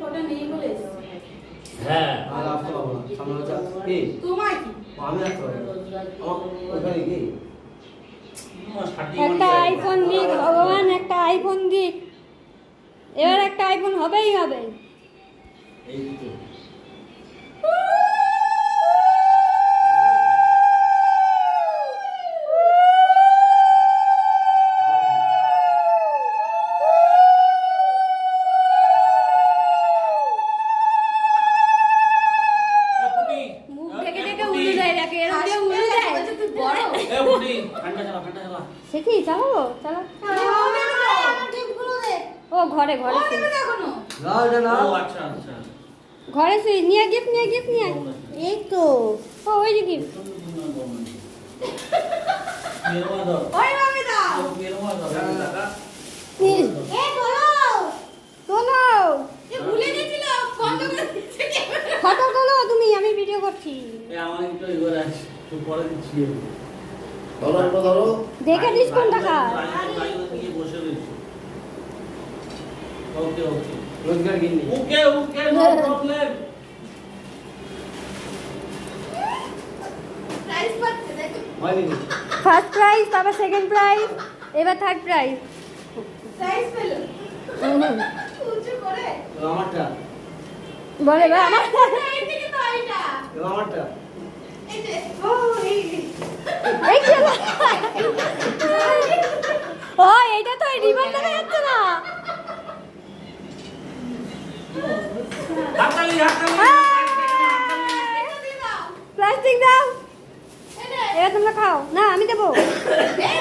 ওটা নেই বলে এসেছি। হ্যাঁ আর আসতে পারবো না সামনে হচ্ছে কি তোমার কি? আমি আসতে পারবো না। আমার ওখানে কি একটা আইফোন দিক ভগবান, একটা আইফোন দিক। এবার একটা আইফোন হবেই হবে। এই তো মুখ ডেকে ডেকে উড়ে যায়, দেখে এরকম দিয়ে উড়ে যায়। বলছে তুই বড়। ঠান্ডা চালা সে কি চালাবো? চালা। হবে না তো, আমার টিপগুলো দে। ও ঘরে ও ঘরে দেবে না এখনো। না এটা না ও আচ্ছা আচ্ছা ঘরে শুই। নিয়ে গিফট নিয়ে গিফট নিয়ে। এই তো ও ওই যে গিফট। ওই ভাবে দাও। এ বলো। তোলো এ ভুলে গেছিল, বন্ধ করে দিয়েছে ক্যামেরা। ফটো তোলো তুমি, আমি ভিডিও করছি। আমার একটু এবার আছে তো পরে দিচ্ছি ধরো ওটা ধরো দেখে দিস কোনটা খা। বসে রয়েছে ওকে ওকে রোজগার গিন্নি ওকে ওকে নো প্রবলেম প্রাইস পাচ্ছে দেখো। হয়নি ফার্স্ট প্রাইজ, তারপর সেকেন্ড প্রাইজ, এবার থার্ড প্রাইজ। প্রাইস পেল। উঁচু করে। এবার আমারটা বলে বা আমার এই দিকে তো এইটা। এবার আমারটা এই যে, ও এই। এই কি হলো? ও এইটা তো রিবন দেখা যাচ্ছে না। হাতালি এটা দিয়ে দাও। প্লাস্টিক দাও। এই নে। এবার তোমরা খাও। না আমি দেবো। এই